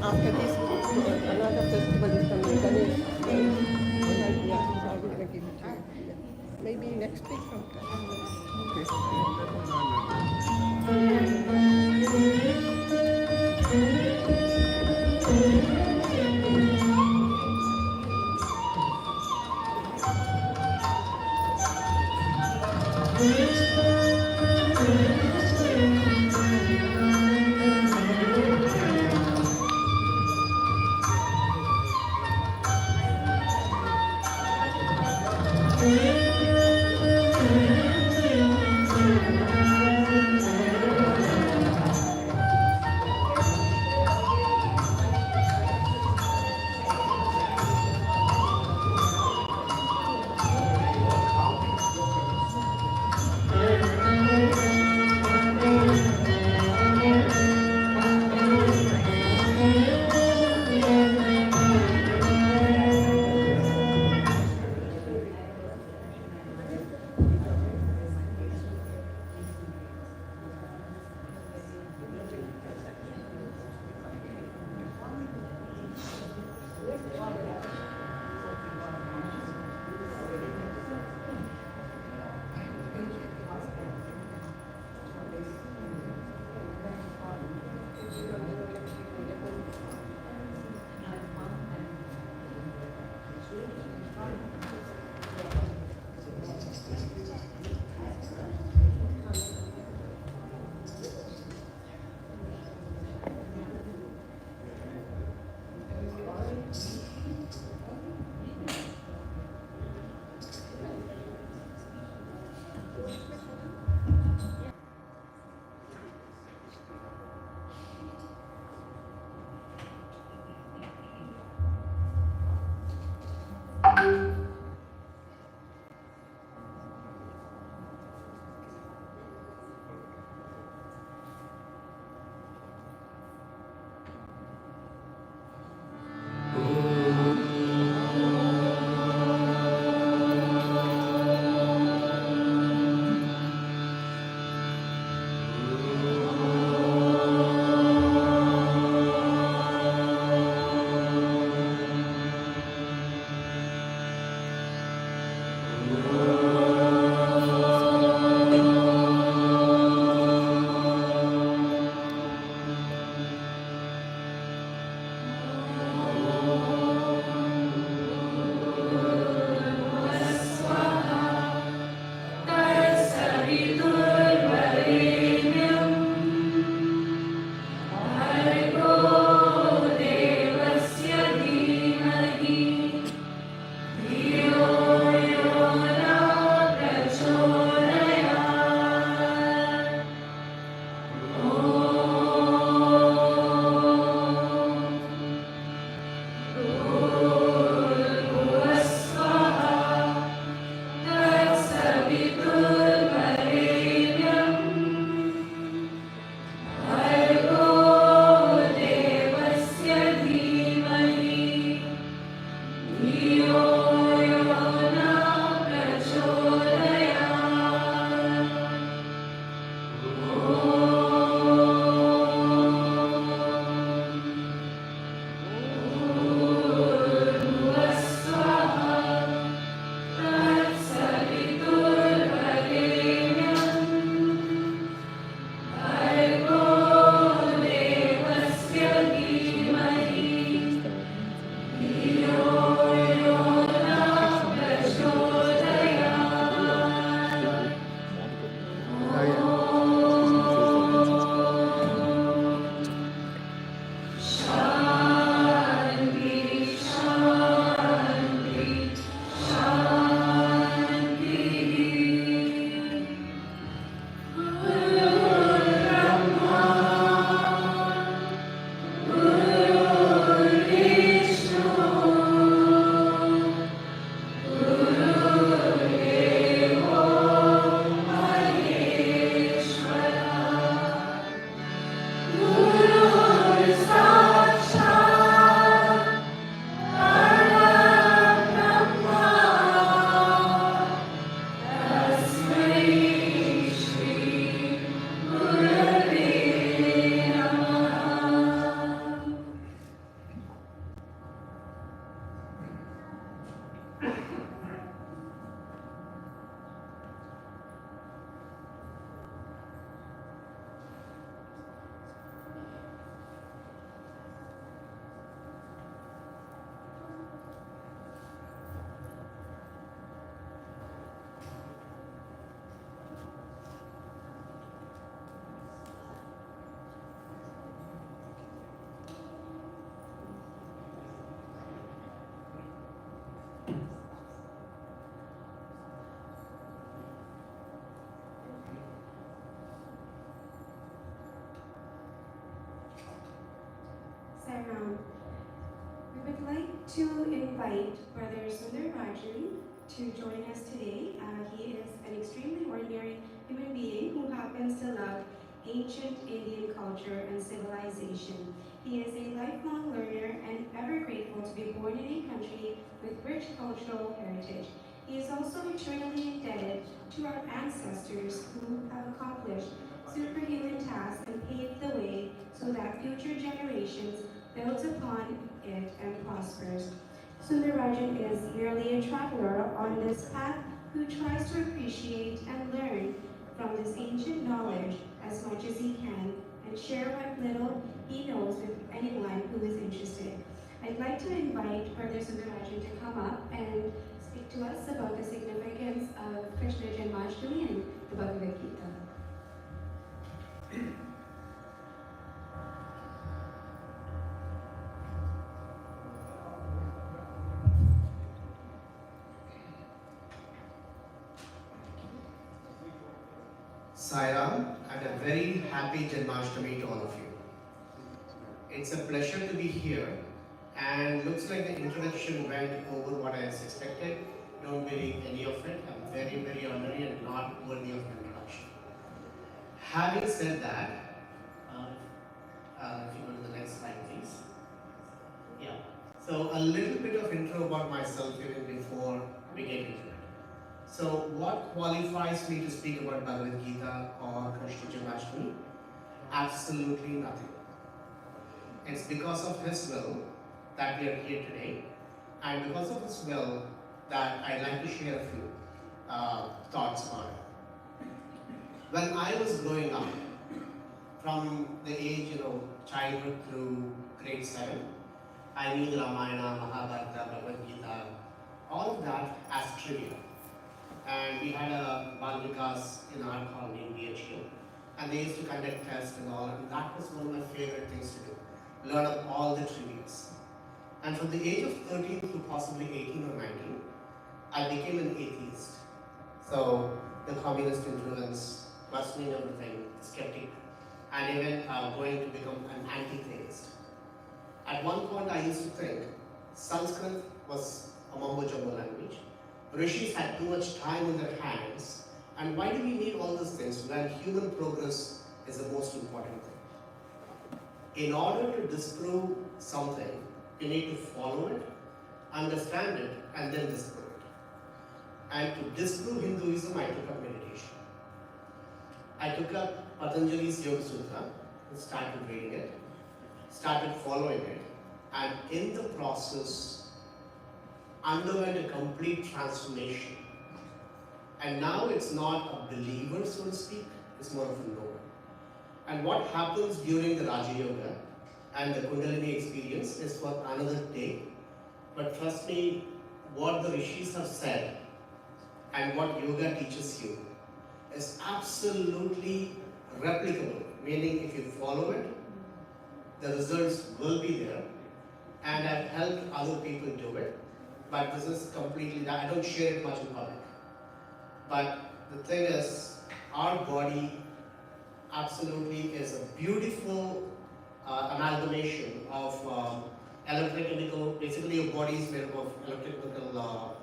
After this, another festival is coming, Ganesh. Yeah, so I'm going to give it to you. Maybe next week sometime. Sairam. We would like to invite Brother Sundar Raju to join us today. He is an extremely ordinary human being who happens to love ancient Indian culture and civilization. He is a lifelong learner and ever grateful to be born in a country with rich cultural heritage. He is also eternally indebted to our ancestors who have accomplished superhuman tasks and paved the way so that future generations build upon it and prospers. Sundarajan is merely a traveler on this path who tries to appreciate and learn from this ancient knowledge as much as he can and share what little he knows with anyone who is interested. I'd like to invite Brother Sundarajan to come up and speak to us about the significance of Krishna Janmashtami and the Bhagavad-gita. Sairam, and a very happy Janmashtami to all of you. It's a pleasure to be here, and looks like the introduction went over what I expected. Don't believe any of it. I'm very, very honorary and not worthy of introduction. Having said that, if you go to the next slide, please. Yeah. So a little bit of intro about myself even before we get into it. So what qualifies me to speak about Bhagavad-gita or Krishna Janmashtami? Absolutely nothing. It's because of His will that we are here today, and because of His will that I'd like to share a few thoughts about it. When I was growing up, from the age, childhood through grade 7, I knew the Ramayana, Mahabharata, Bhagavad-gita, all of that as trivia. And we had a Bhagavad-gita in our colony in BHU, and they used to conduct tests and all, and that was one of my favorite things to do, learn up all the trivias. And from the age of 13 to possibly 18 or 19, I became an atheist. So the communist influence, questioning everything, skeptic, and even going to become an anti-theist. At one point I used to think Sanskrit was a mumbo-jumbo language. Rishis had too much time in their hands, and why do we need all these things when human progress is the most important thing? In order to disprove something, you need to follow it, understand it, and then disprove it. And to disprove Hinduism, I took up meditation. I took up Patanjali's Yoga Sutra, started reading it, started following it, and in the process, underwent a complete transformation. And now it's not a believer, so to speak, it's more of a knower. And what happens during the Raja Yoga and the Kundalini experience is for another day. But trust me, what the Rishis have said and what yoga teaches you is absolutely replicable, meaning if you follow it, the results will be there. And I've helped other people do it. But this is completely, I don't share it much in public. But the thing is, our body absolutely is a beautiful amalgamation of electrical, basically your body is made up of electrical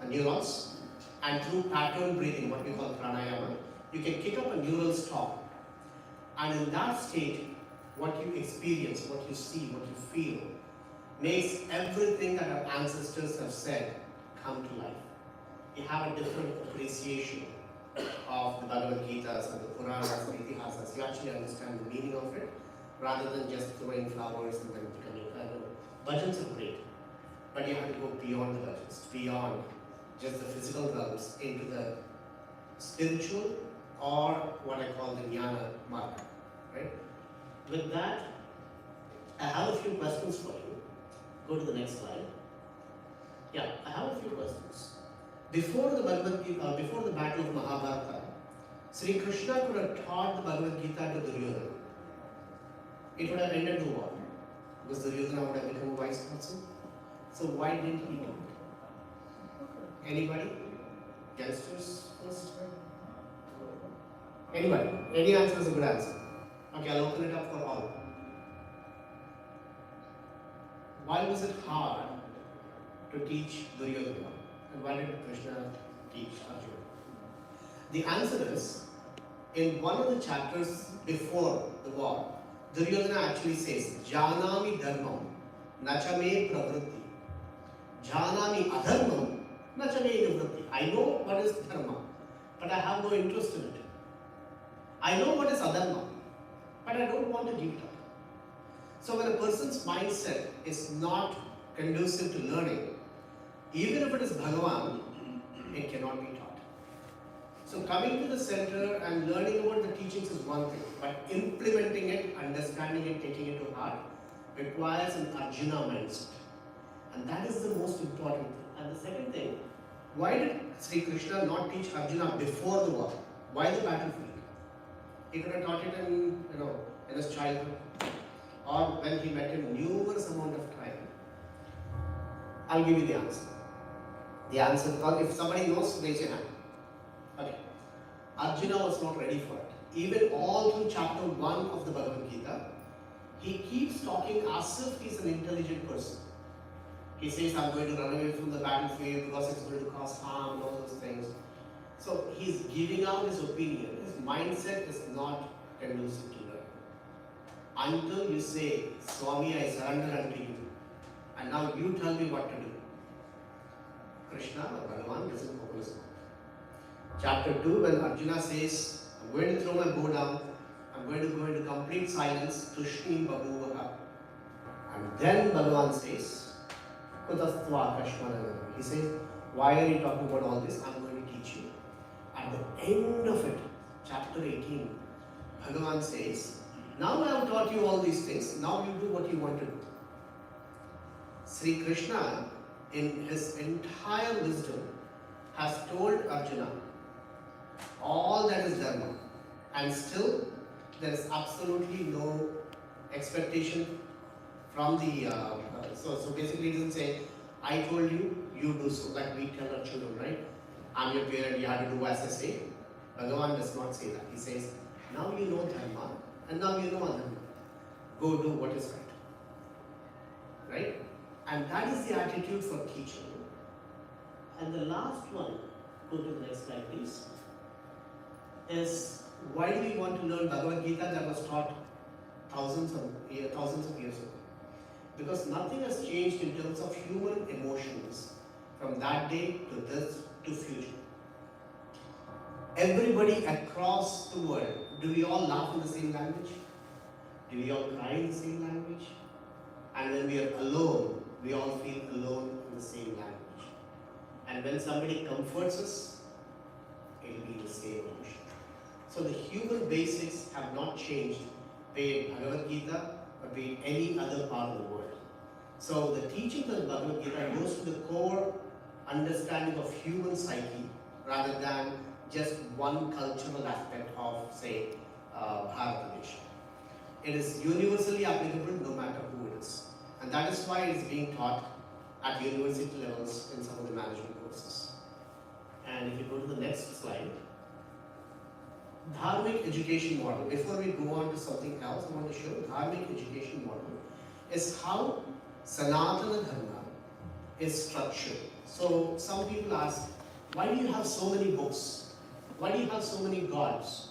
neurons, and through pattern breathing, what we call pranayama, you can kick up a neural stop. And in that state, what you experience, what you see, what you feel, makes everything that our ancestors have said come to life. You have a different appreciation of the Bhagavad-gitas and the Puranas and the Itihasas. You actually understand the meaning of it, rather than just throwing flowers and then becoming Bhajans are great, but you have to go beyond the bhajans, beyond just the physical realms, into the spiritual, or what I call the jnana marga, right? With that, I have a few questions for you. Go to the next slide. Yeah, I have a few questions. Before the Bhagavad-gita, before the battle of Mahabharata, Sri Krishna could have taught the Bhagavad-gita to Duryodhana. It would have ended the war, because Duryodhana would have become a wise person. So why didn't he do it? Anybody? Youngsters first? Anybody? Any answer is a good answer. Okay, I'll open it up for all. why was it hard to teach Duryodhana? And why did Krishna teach Arjuna? The answer is, in one of the chapters before the war, Duryodhana actually says, Janami dharmam, nachame pravritti. Janami adharmam, nachame nivritti. I know what is dharma, but I have no interest in it. I know what is adharma, but I don't want to give it up. So when a person's mindset is not conducive to learning, even if it is Bhagavan, it cannot be taught. So coming to the center and learning about the teachings is one thing, but implementing it, understanding it, taking it to heart requires an Arjuna mindset. And that is the most important thing. And the second thing, why did Sri Krishna not teach Arjuna before the war? Why the battlefield? He could have taught it in his childhood, or when he met him numerous amount of time. I'll give you the answer. The answer, or if somebody knows, raise your hand. Okay. Arjuna was not ready for it. Even all through chapter 1 of the Bhagavad-gita, he keeps talking as if he's an intelligent person. He says, I'm going to run away from the battlefield because it's going to cause harm and all those things. So he's giving out his opinion. His mindset is not conducive to learn. Until you say, Swami, I surrender unto you, and now you tell me what to do. Krishna or Bhagavan doesn't open his mouth. Chapter 2, when Arjuna says, I'm going to throw my bow down, I'm going to go into complete silence, Tushni Babuvaha. And then Bhagavan says, Kutastva Kashmanana. He says, why are you talking about all this? I'm going to teach you. At the end of it, chapter 18, Bhagavan says, now I have taught you all these things, now you do what you want to do. Sri Krishna, in his entire wisdom, has told Arjuna all that is dharma, and still there is absolutely no expectation from the so basically he doesn't say, I told you, you do so, like we tell our children, right? I'm your parent, you have to do as I say. Bhagavan does not say that. He says, now you know dharma and now you know adharma. Go do what is right. Right? And that is the attitude for teaching. And the last one, go to the next slide please, is why do we want to learn Bhagavad-gita that was taught thousands of years ago? Because nothing has changed in terms of human emotions from that day to this to future. Everybody across the world, do we all laugh in the same language? Do we all cry in the same language? And when we are alone, we all feel alone in the same language. And when somebody comforts us, it will be the same emotion. So the human basics have not changed, be it Bhagavad-gita or be it any other part of the world. So the teachings of the Bhagavad-gita goes to the core understanding of human psyche rather than just one cultural aspect of, say, Bharatanadesh. It is universally applicable no matter who it is. And that is why it is being taught at university levels in some of the management courses. And if you go to the next slide, Dharmic education model. Before we go on to something else, I want to show Dharmic education model is how Sanatana Dharma is structured. So some people ask, why do you have so many books? Why do you have so many gods?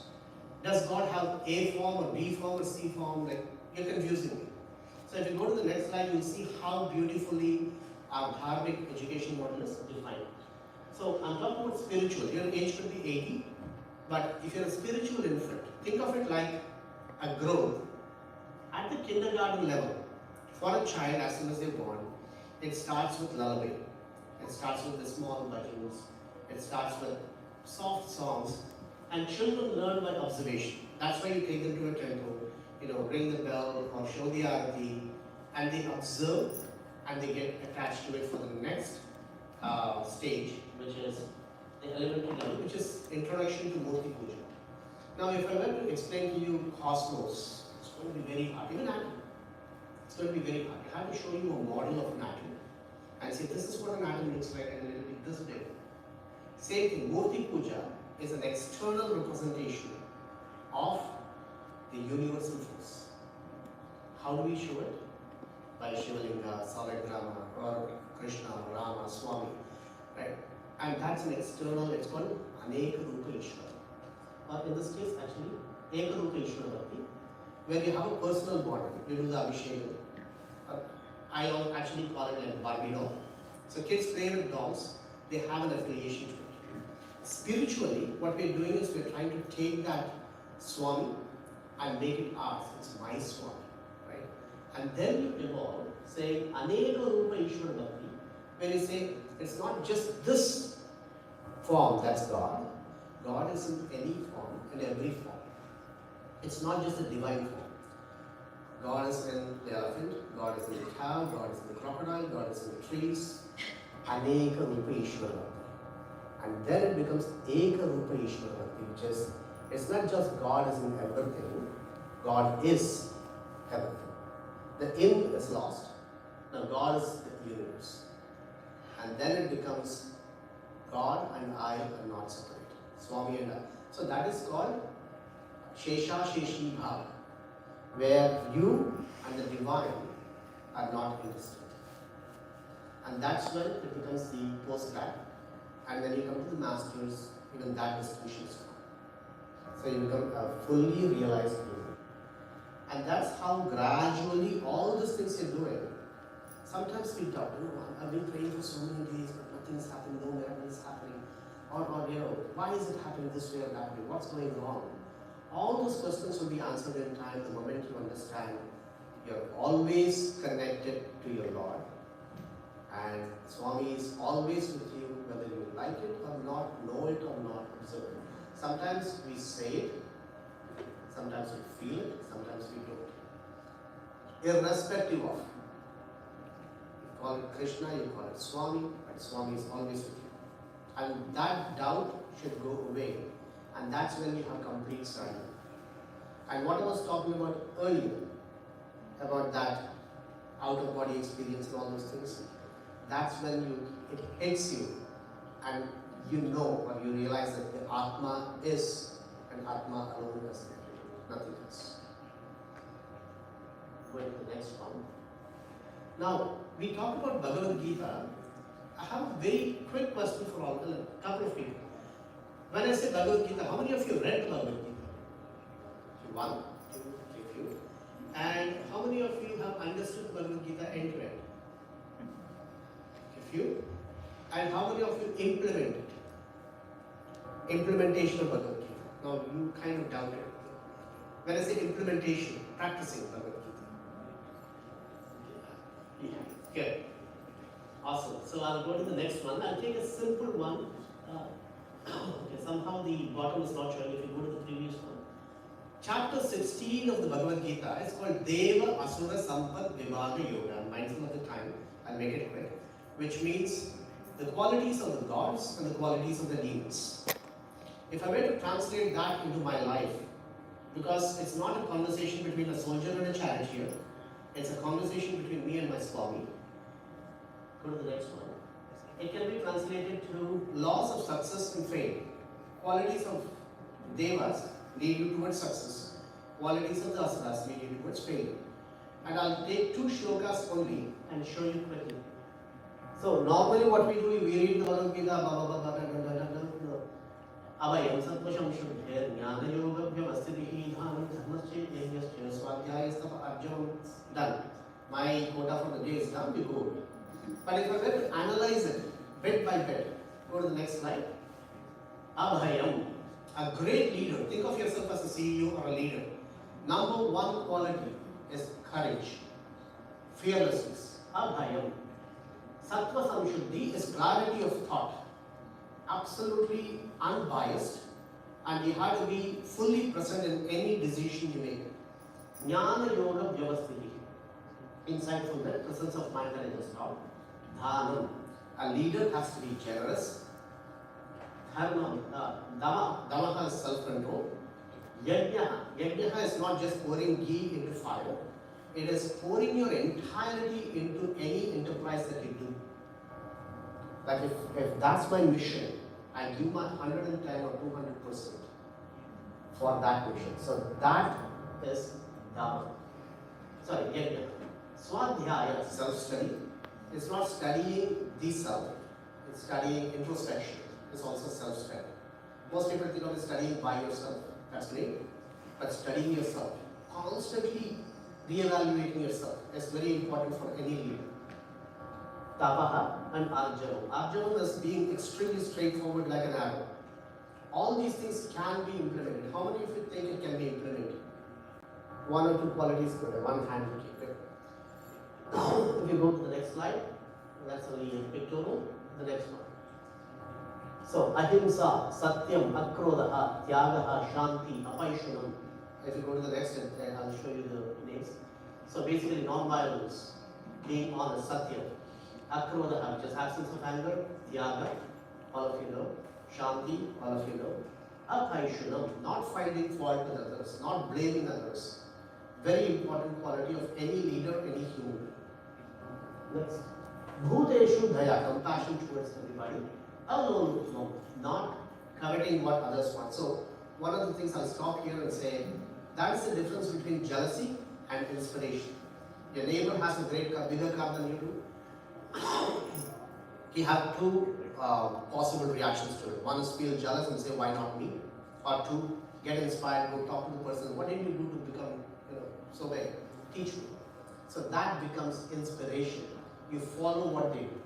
Does God have A form or B form or C form? Like, you're confusing me. So if you go to the next slide, you'll see how beautifully our Dharmic education model is defined. So I'm talking about spiritual. Your age could be 80, but if you're a spiritual infant, think of it like a growth at the kindergarten level. For a child, as soon as they're born, it starts with lullaby. It starts with the small bhajans. It starts with soft songs. And children learn by observation. That's why you take them to a temple, ring the bell or show the arati, and they observe and they get attached to it for the next stage, which is the elementary level, which is introduction to Murti Puja. Now, if I were to explain to you cosmos, it's going to be very hard. Even atom, it's going to be very hard. I have to show you a model of an atom and say this is what an atom looks like and it will be this big. Same thing, Murti Puja is an external representation of the universal force. How do we show it? by Shivalinga, Salagrama, or Krishna, Rama, Swami, right? And that's an external, it's called Aneka Rupa Ishvara. Or in this case, actually, Eka Rupa Ishvara Bhakti, where you have a personal bond, you do the Abhishekam. I don't actually call it like Barbie doll. So kids play with dolls, they have an affiliation to it. Spiritually, what we're doing is we're trying to take that Swami and make it ours. It's my Swami, right? And then you evolve, saying Aneka Rupa Ishvara Bhakti, when you say it's not just this form that's God. God is in any form, in every form. It's not just a divine form. God is in the elephant, God is in the cow, God is in the crocodile, God is in the trees. Aneka Rupa Ishvara Bhakti. And then it becomes Eka Rupa Ishvara Bhakti, which is, it's not just God is in everything, God is everything. The in is lost. Now God is the universe. And then it becomes God and I are not separate. Swami and I. So that is called Shesha Sheshi Bhava, where you and the divine are not indistinct. And that's when it becomes the post-grad. And when you come to the masters, even that distinction is gone. So you become a fully realized being. And that's how gradually all these things you're doing. Sometimes we talk, I've been praying for so many days, but nothing is happening, no miracle is happening. Or why is it happening this way or that way? What's going wrong? All those questions will be answered in time the moment you understand you're always connected to your Lord. And Swami is always with you, whether you like it or not, know it or not, observe it. Sometimes we say it, sometimes we feel it, sometimes we don't. Irrespective of. You call it Krishna, you call it Swami, but Swami is always with you. And that doubt should go away. And that's when you have complete surrender. And what I was talking about earlier, about that out-of-body experience and all those things, that's when it hits you and you know or you realize that the Atma is, and Atma alone is everything, nothing else. Going to the next one. Now, we talked about Bhagavad-gita. I have a very quick question for all, a couple of people. When I say Bhagavad-gita, how many of you read Bhagavad-gita? One, two, three, few. And how many of you have understood Bhagavad-gita end to end? A few. And how many of you implement it? Implementation of Bhagavad-gita. Now you kind of doubt it. When I say implementation, practicing Bhagavad-gita. Yeah, good. Awesome. So I'll go to the next one. I'll take a simple one. Okay, somehow the bottom is not showing. If you go to the previous one. Chapter 16 of the Bhagavad-gita is called Deva Asura Sampad Vibhaga Yoga. I'm mindful of the time. I'll make it quick. Which means the qualities of the gods and the qualities of the demons. If I were to translate that into my life, because it's not a conversation between a soldier and a charioteer, it's a conversation between me and my Swami. Go to the next one. It can be translated to laws of success and failure. Qualities of devas lead you towards success. Qualities of the asuras lead you towards failure. And I'll take two shlokas only and show you quickly. So normally what we do, we read the Bhagavad-gita, Abhayam Sattvasham Shuddher Jnana Yoga Vyavastitihi Dhanam Dharmasche Yajnasche Swadhyayastava Arjam. Done. My quota for the day is done, we go. But if I were to analyze it bit by bit, go to the next slide. Abhayam, a great leader. Think of yourself as a CEO or a leader. Number one quality is courage, fearlessness. Abhayam. Sattva Samshuddhi is clarity of thought. Absolutely unbiased, and you have to be fully present in any decision you make. Jnana Yoga Vyavastitihi. Insightfulness, presence of mind that I just taught. Dhanam. A leader has to be generous. Dharma, Damaha is self-control. Yajna is not just pouring ghee into fire. It is pouring your entirety into any enterprise that you do. Like if that's my mission, I give my 110 or 200% for that mission. So that is Dhamma. Sorry, Yajna. Swadhyaya, self-study. It's not studying the self, it's studying introspection. It's also self-study. Most people think of it studying by yourself. That's great. But studying yourself, constantly re-evaluating yourself is very important for any leader. Tapaha and Arjavam. Arjavam is being extremely straightforward like an arrow. All these things can be implemented. How many of you think it can be implemented? One or two qualities good, one hand to keep it. If you go to the next slide, that's only a pictorial. The next one. So, ahimsa, satyam, akrodaha, tyagaha, shanti, apaishunam. If you go to the next, I'll show you the names. So basically non-violence, being honest, satyam, akrodaha, which is absence of anger, tyaga, all of you know, shanti, all of you know, apaishunam, not finding fault with others, not blaming others. Very important quality of any leader, any human. Next. Bhuteshu daya, compassion towards everybody. Alone, not coveting what others want. So, one of the things I'll stop here and say, that's the difference between jealousy and inspiration. Your neighbor has a great car, bigger car than you do. He has two possible reactions to it. One is feel jealous and say, why not me? Or two, get inspired, go talk to the person. What did you do to become, so big? Teach me. So that becomes inspiration. You follow what they do.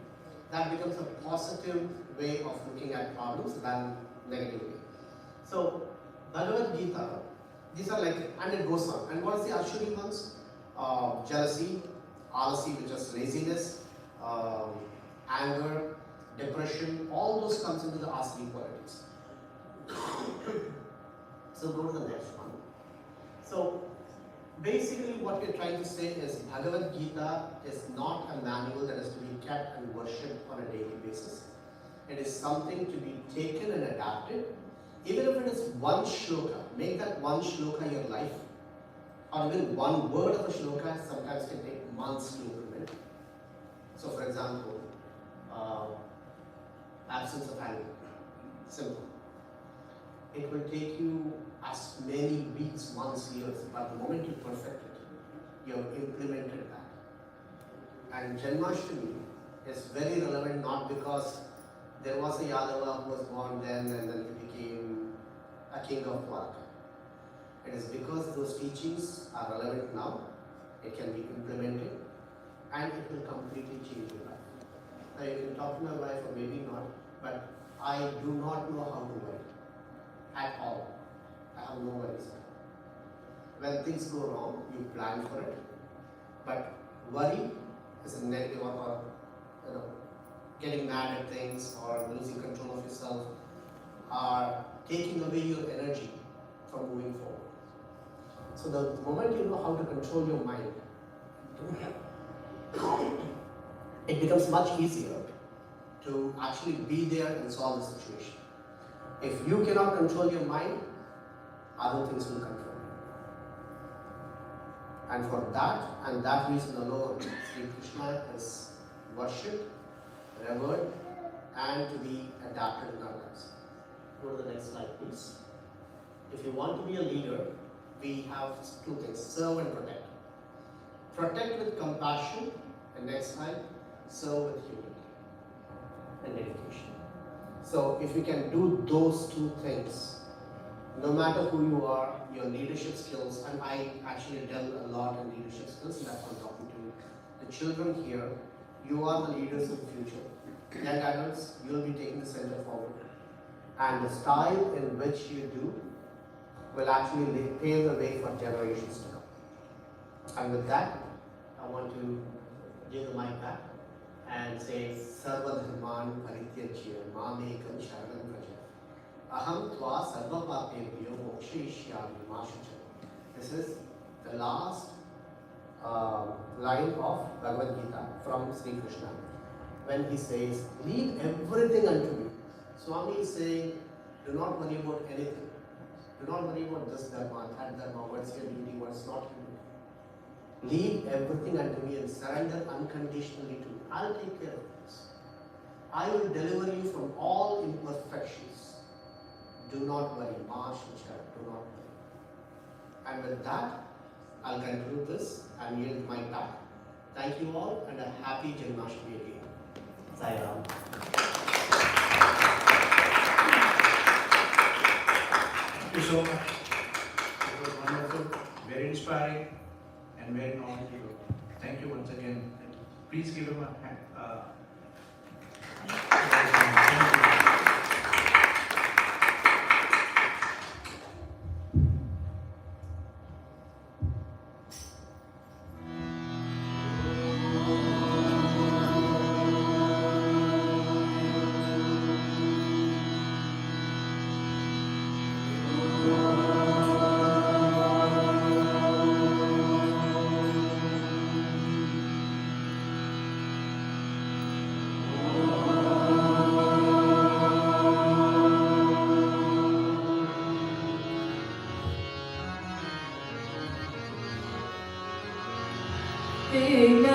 That becomes a positive way of looking at problems than negative way. So, Bhagavad-gita, these are like, and it goes on. And what is the Ashuri ones? Jealousy, alasy, which is laziness, anger, depression, all those comes into the asuri qualities. So go to the next one. So, basically what we're trying to say is Bhagavad-gita is not a manual that is to be kept and worshipped on a daily basis. It is something to be taken and adapted. Even if it is one shloka, make that one shloka your life. Or even one word of a shloka sometimes can take months to implement. So for example, absence of anger. Simple. It will take you as many weeks, months, years, but the moment you perfect it, you have implemented that. And Janmashtami is very relevant not because there was a Yadava who was born then and then he became a king of Dwarka. It is because those teachings are relevant now, it can be implemented and it will completely change your life. Now you can talk to my wife or maybe not, but I do not know how to worry at all. I have no worries. When things go wrong, you plan for it, but worry is a negative or getting mad at things or losing control of yourself are taking away your energy from moving forward. So the moment you know how to control your mind, it becomes much easier to actually be there and solve the situation. If you cannot control your mind, other things will control you. And for that and that reason alone, Sri Krishna is worshipped, revered, and to be adapted in our lives. Go to the next slide, please. If you want to be a leader, we have two things: serve and protect. Protect with compassion, and next slide, serve with humility and dedication. So if you can do those two things, no matter who you are, your leadership skills, and I actually dealt a lot in leadership skills, and that's what I'm talking to the children here. You are the leaders of the future. Young adults, you will be taking the center forward. And the style in which you do will actually pave the way for generations to come. And with that, I want to give the mic back and say, Sarva Dharman Parityajya Mamekam Sharanam Praja. Aham Tva Sarva Papebhyo Mokshayishyami Ma Shucha. This is the last line of Bhagavad-gita from Sri Krishna. When he says, leave everything unto me. Swami is saying, do not worry about anything. Do not worry about this dharma, that dharma, what's your duty, what's not your duty. Leave everything unto me and surrender unconditionally to me. I'll take care of this. I will deliver you from all imperfections. Do not worry, Ma Shucha, do not worry. And with that, I'll conclude this and yield my back Thank you all and a happy Janmashtami again. Sai Ram. Thank you so much. It was wonderful, very inspiring, and very knowledgeable. Thank you once again. Please give him a hand.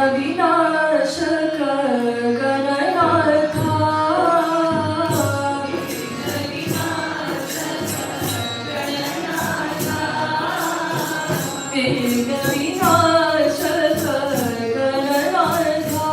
विनाशक गणनाथा विनाशक गणनाथा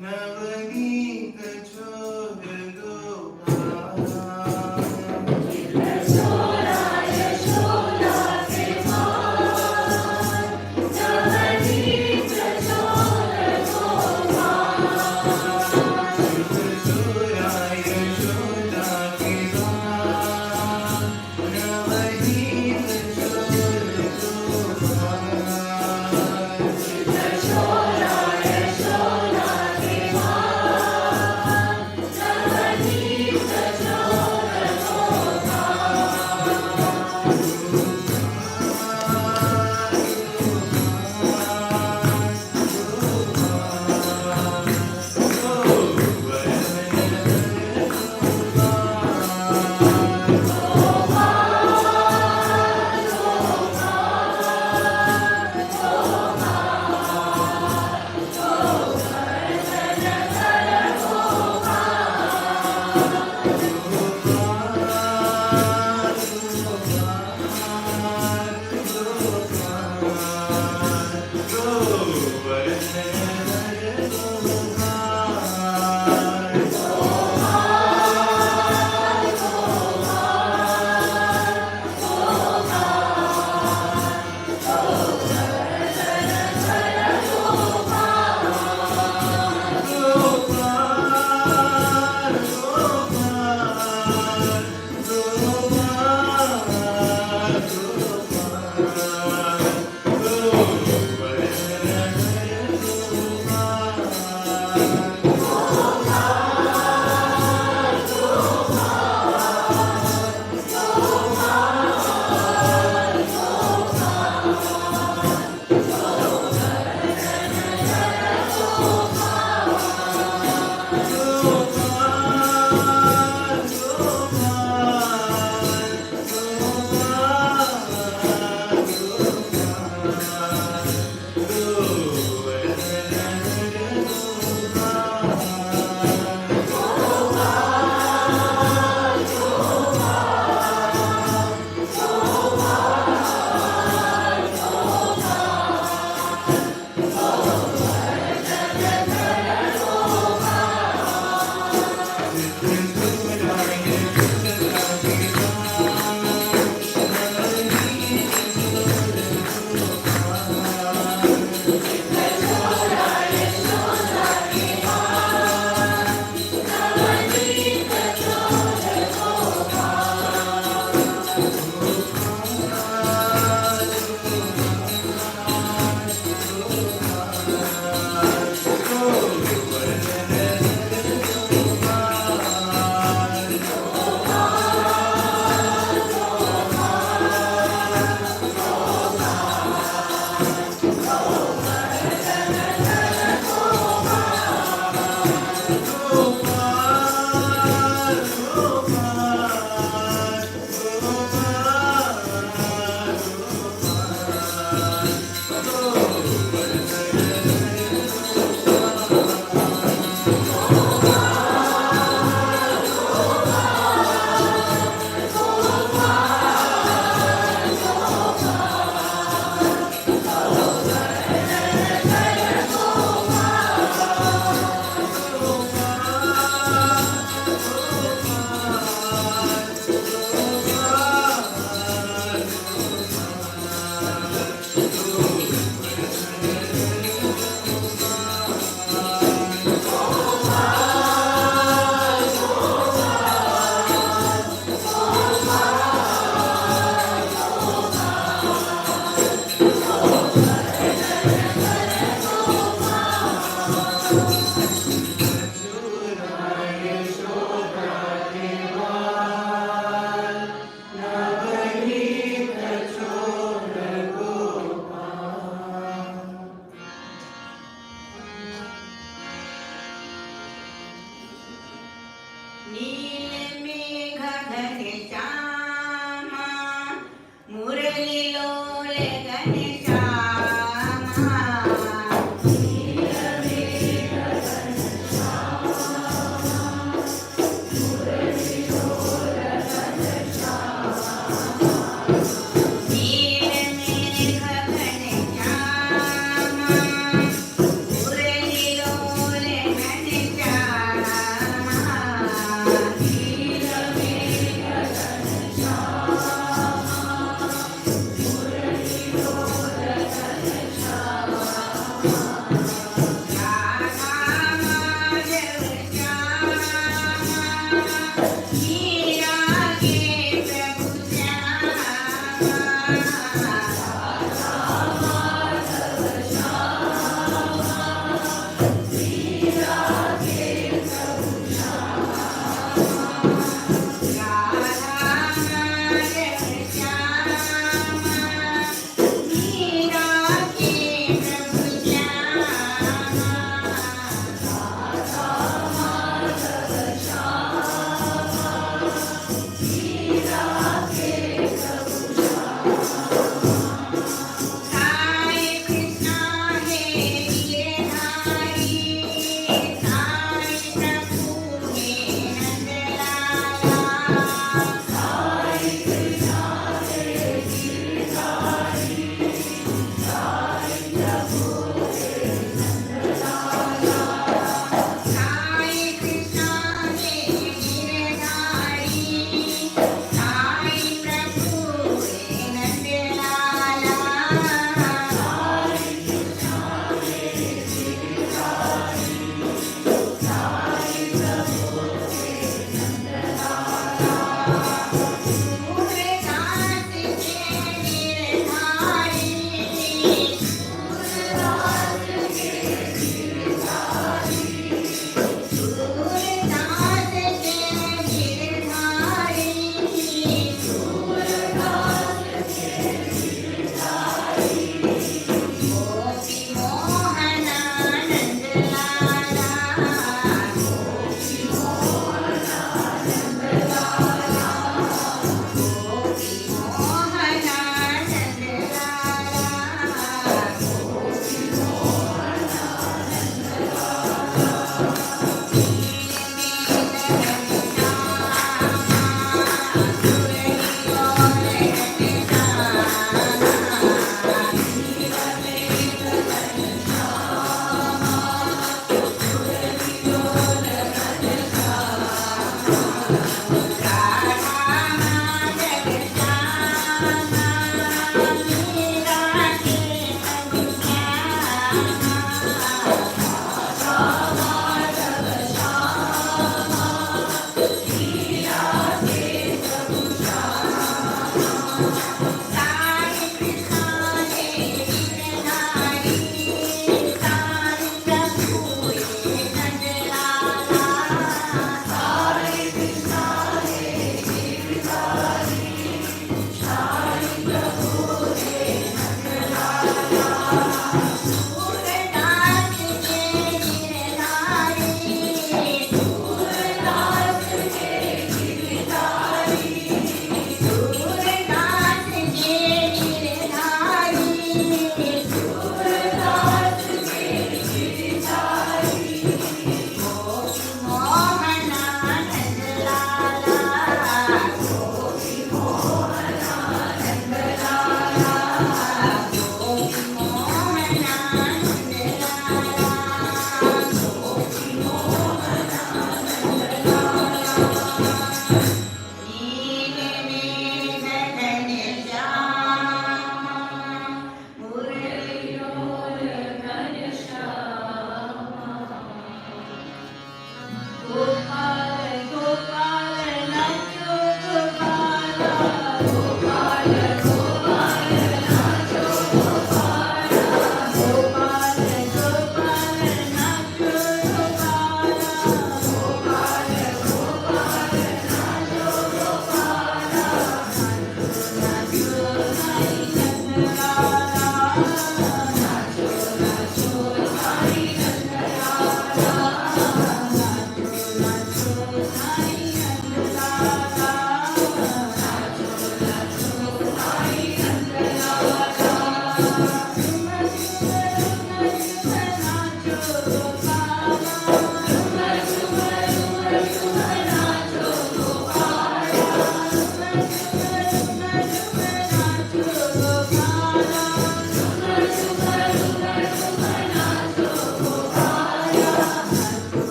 नवनीत छोड़ दो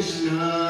Krishna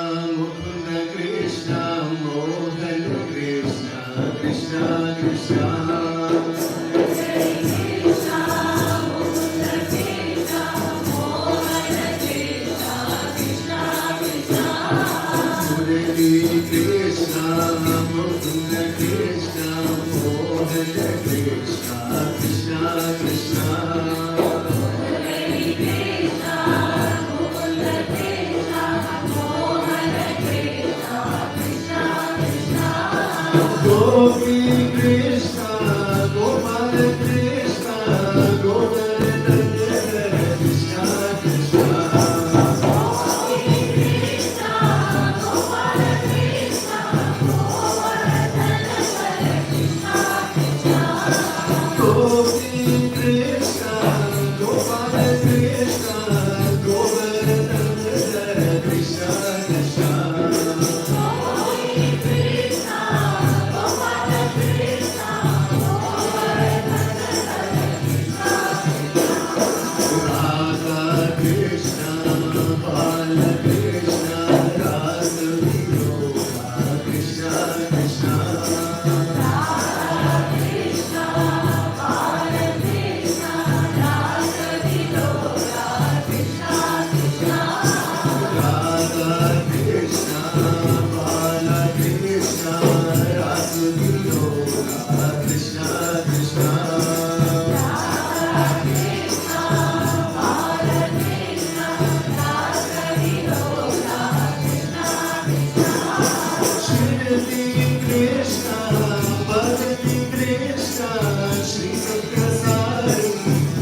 Shri Satya Sai,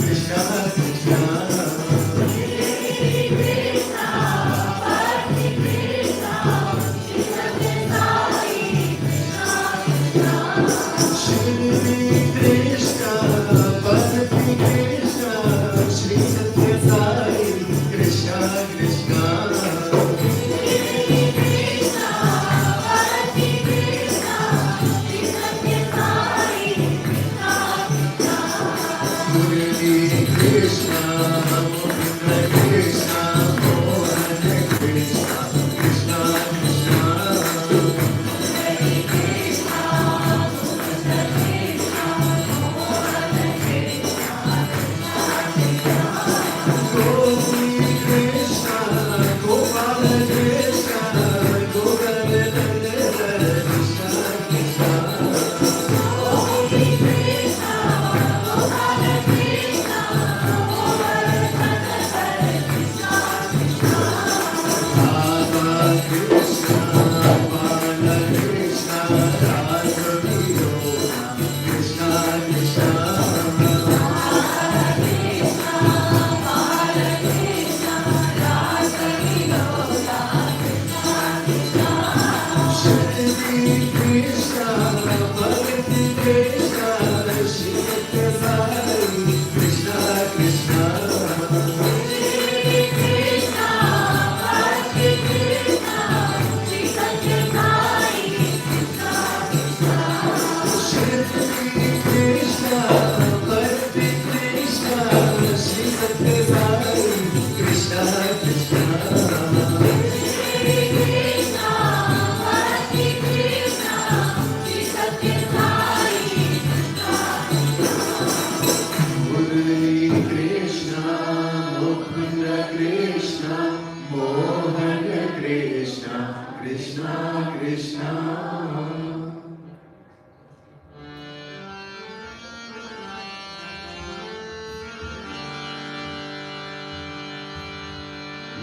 Krishna Krishna.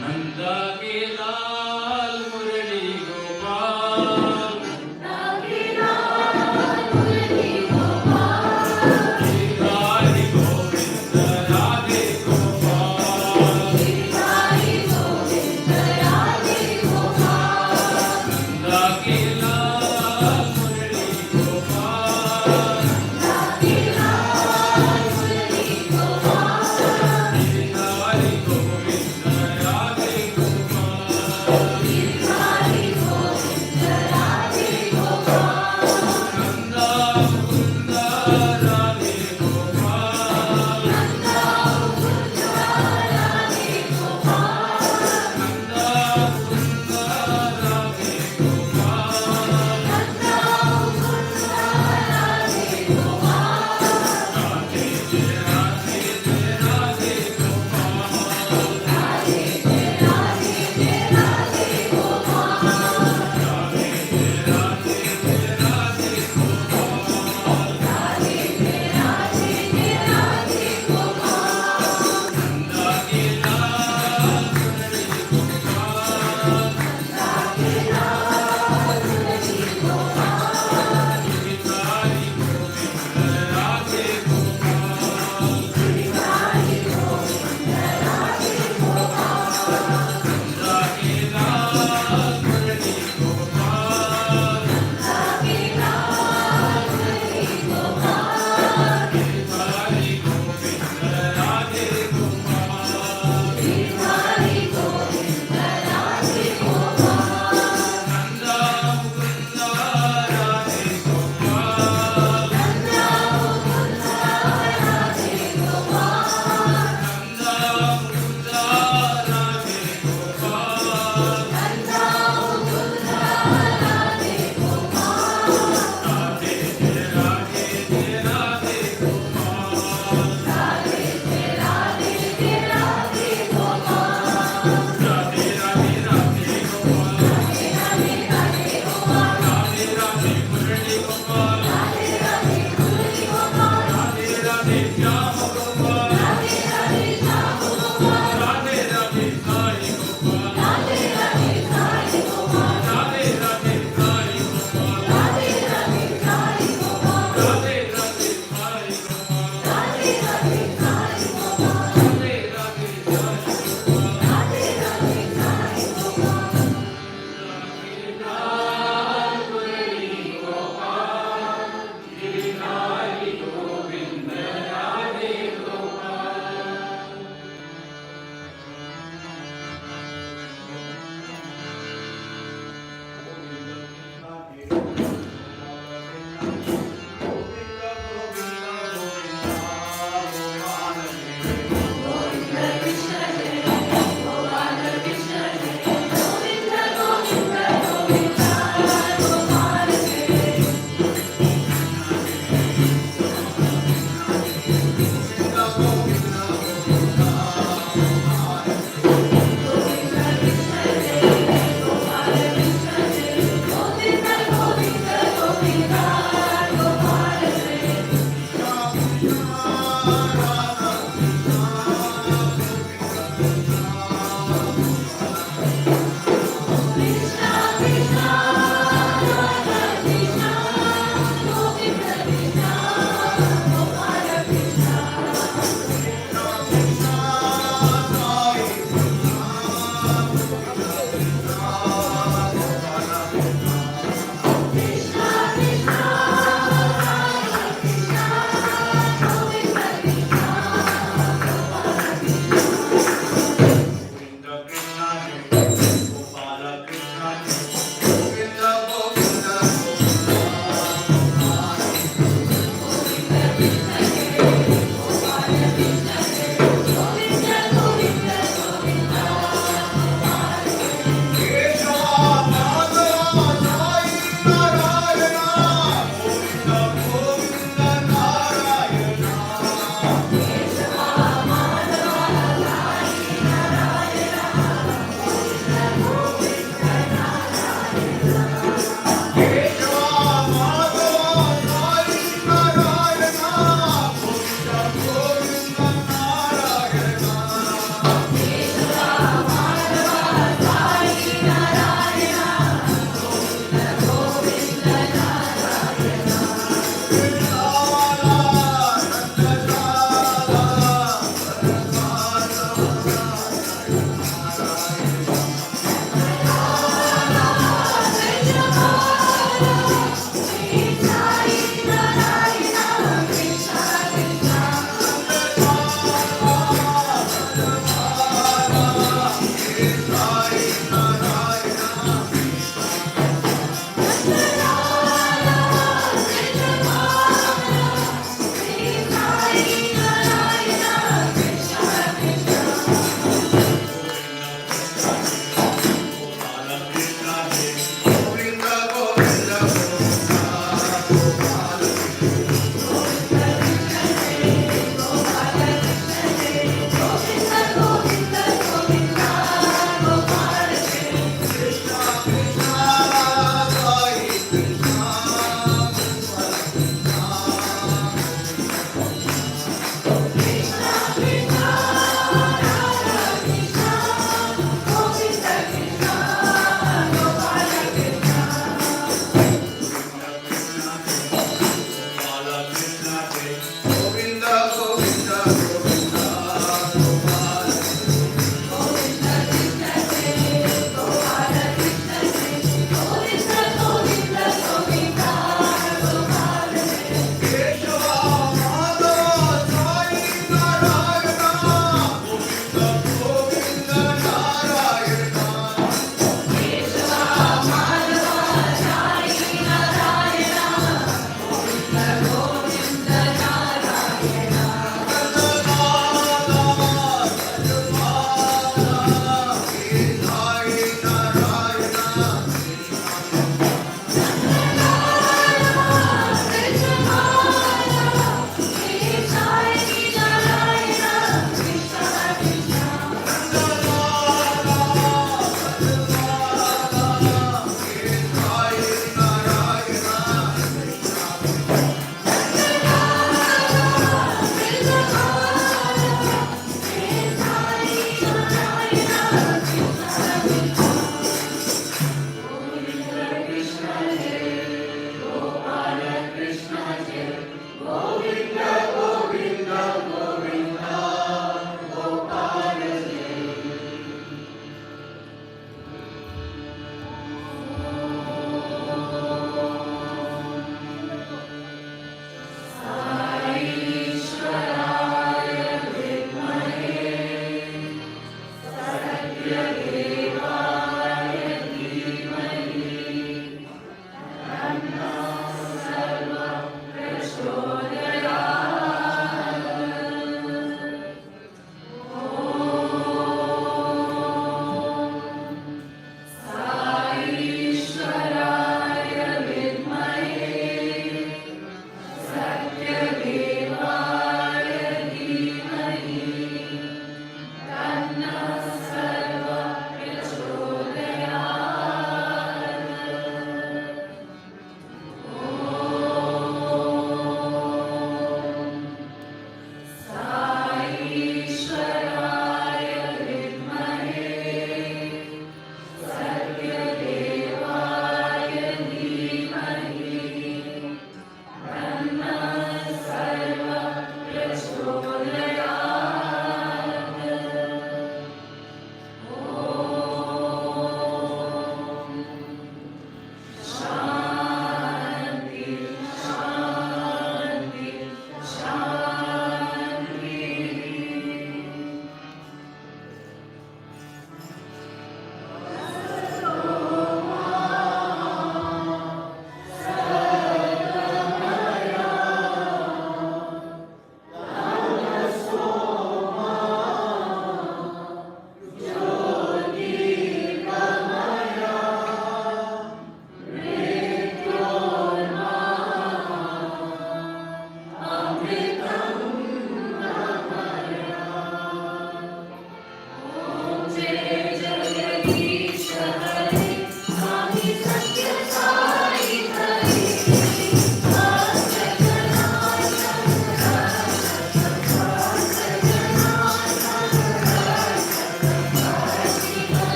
Nanda के लाल मुरली गोपाल, नंदा के लाल मुरली गोपाल, गिरधारी गोविंद राधे गोपाल, गिरधारी गोविंद राधे गोपाल, नंदा के लाल मुरली गोपाल, नंदा के लाल मुरली Gopal, Girdhari Govind Radhe Gopal, Girdhari Govind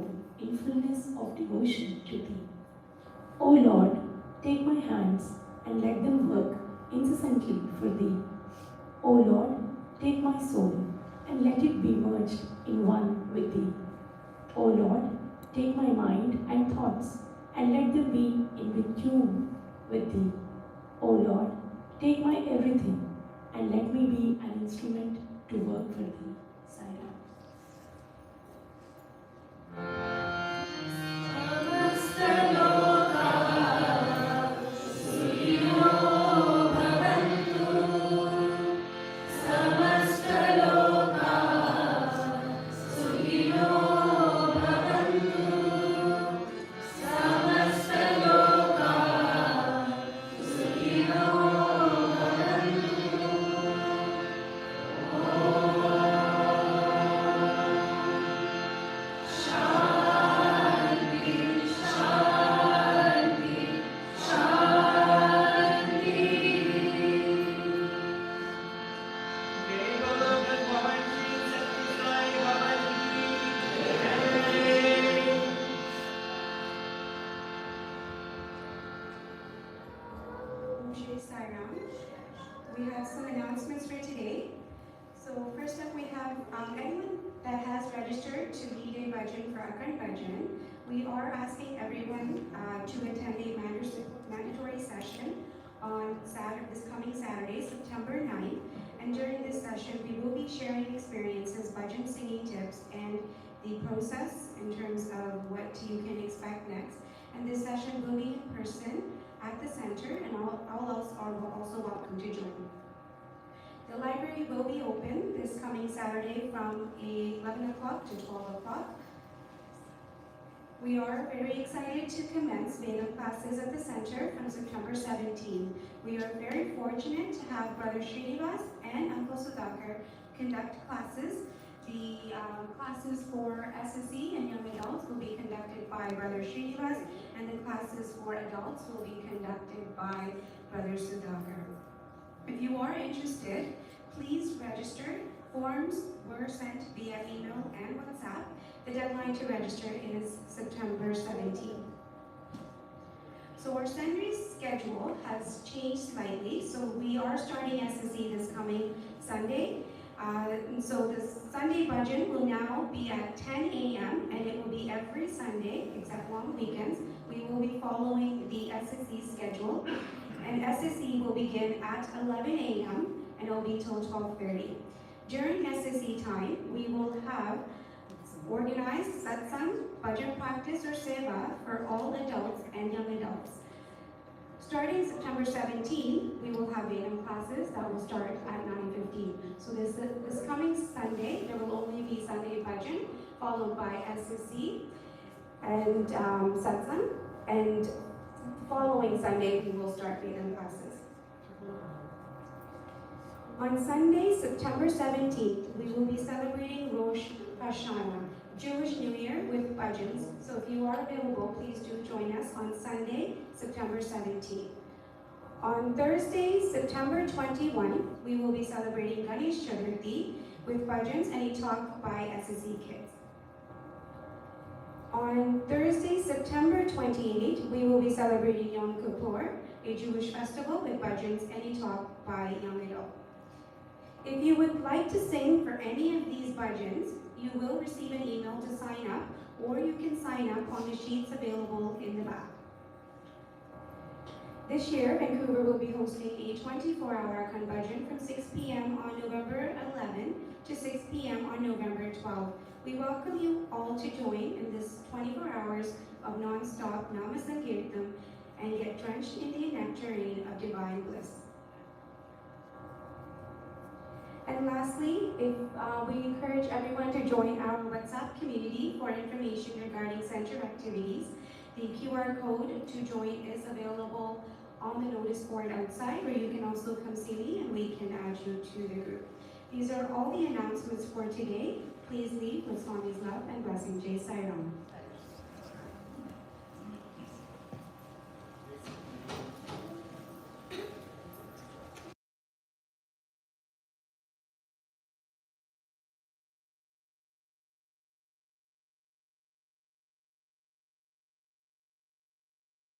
soul in fullness of devotion to Thee. O Lord, take my hands and let them work incessantly for Thee. O Lord, take my soul and let it be merged in one with Thee. O Lord, take my mind and thoughts and let them be in tune with Thee. O Lord, take my everything and let me be an instrument to work for Thee. Sai Ram. Shri Sai Ram. We have some announcements for today. So first up we have anyone that has registered to lead a bhajan for Akhand Bhajan. We are asking everyone to attend a mandatory session on this coming Saturday, September 9th. And during this session, we will be sharing experiences, bhajan singing tips, and the process in terms of what you can expect next. And this session will be in person at the center, and all else are also welcome to join. The library will be open this coming Saturday from 11 o'clock to 12 o'clock. We are very excited to commence Vedam classes at the center from September 17. We are very fortunate to have Brother Srinivas and Uncle Sudhakar conduct classes. The classes for SSE and young adults will be conducted by Brother Srinivas, and the classes for adults will be conducted by Brother Sudhakar. If you are interested, please register. Forms were sent via email and WhatsApp. The deadline to register is September 17th. So our Sunday schedule has changed slightly. So we are starting SSE this coming Sunday. So the Sunday bhajan will now be at 10 a.m. and it will be every Sunday except long weekends. We will be following the SSE schedule, and SSE will begin at 11 a.m. and it will be till 12:30. During SSE time, we will have organized satsang, bhajan practice or seva for all adults and young adults. Starting September 17, we will have Vedam classes that will start at 9:15. So this coming Sunday, there will only be Sunday bhajan, followed by SSE and satsang, and following Sunday, we will start Vedam classes. On Sunday, September 17th, we will be celebrating Rosh Hashanah, Jewish New Year with Bhajans. So if you are available, please do join us on Sunday, September 17th. On Thursday, September 21, we will be celebrating Ganesh Chaturthi with Bhajans and a talk by SSE Kids. On Thursday, September 28, we will be celebrating Yom Kippur, a Jewish festival with Bhajans and a talk by young adult. If you would like to sing for any of these bhajans, you will receive an email to sign up, or you can sign up on the sheets available in the back. This year, Vancouver will be hosting a 24-hour Akhand Bhajan from 6 p.m. on November 11 to 6 p.m. on November 12. We welcome you all to join in this 24 hours of non-stop Nama Sankirtan and get drenched in the nectarine of divine bliss. And lastly, we encourage everyone to join our WhatsApp community for information regarding center activities. The QR code to join is available on the notice board outside, or you can also come see me and we can add you to the group. These are all the announcements for today. Please leave with Swami's love and blessing. Jai Sai Ram.